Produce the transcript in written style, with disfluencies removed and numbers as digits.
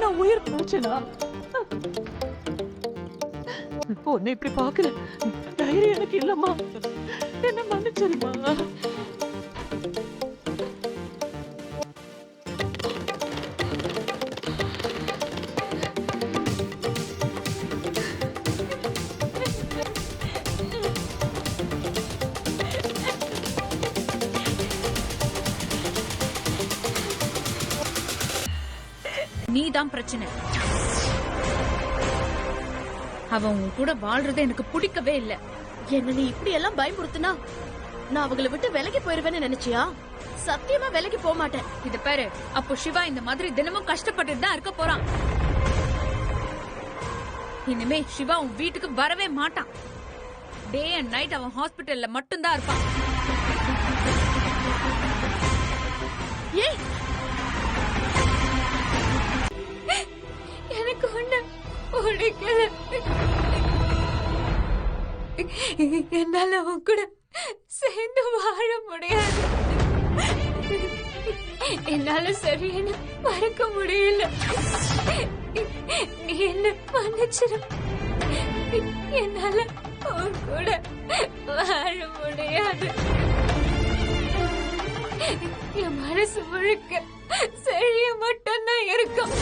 நான் உயிர் போச்சுனா உன்னை இப்படி பாக்குற தைரியம் எனக்கு இல்லம்மா. என்ன மன்னிச்சிருமா. நீதான் பிரச்சனை. அவன் உன் கூட வாழ்றது எனக்கு பிடிக்கவே இல்ல. என்ன நீ இப்படி எல்லாம் பயமுறுத்துனா நான் அவங்களை விட்டு விலகி போயிருவேன்னு நினைச்சியா? சத்தியமா விலகி போக மாட்டேன். இத பாரு, அப்போ சிவா இந்த மாதிரி தினமும் கஷ்டப்பட்டு தான் இருக்க போறான். இனிமே சிவா உன் வீட்டுக்கு வரவே மாட்டான். டே அண்ட் நைட் அவன் ஹாஸ்பிட்டல்ல மட்டும்தான் இருப்பான். ஏய், எனக்கு ஒண்ணு பிடிக்கல. என்னால அவன் கூட சேர்ந்து வாழ முடியாது. என்னால சரியான மறக்க முடியல. நீ என்ன மன்னிச்சிரு. என்னால அவன் கூட வாழ முடியாது. என் மனசு முழுக்க செழிய மட்டும்தான் இருக்கும்.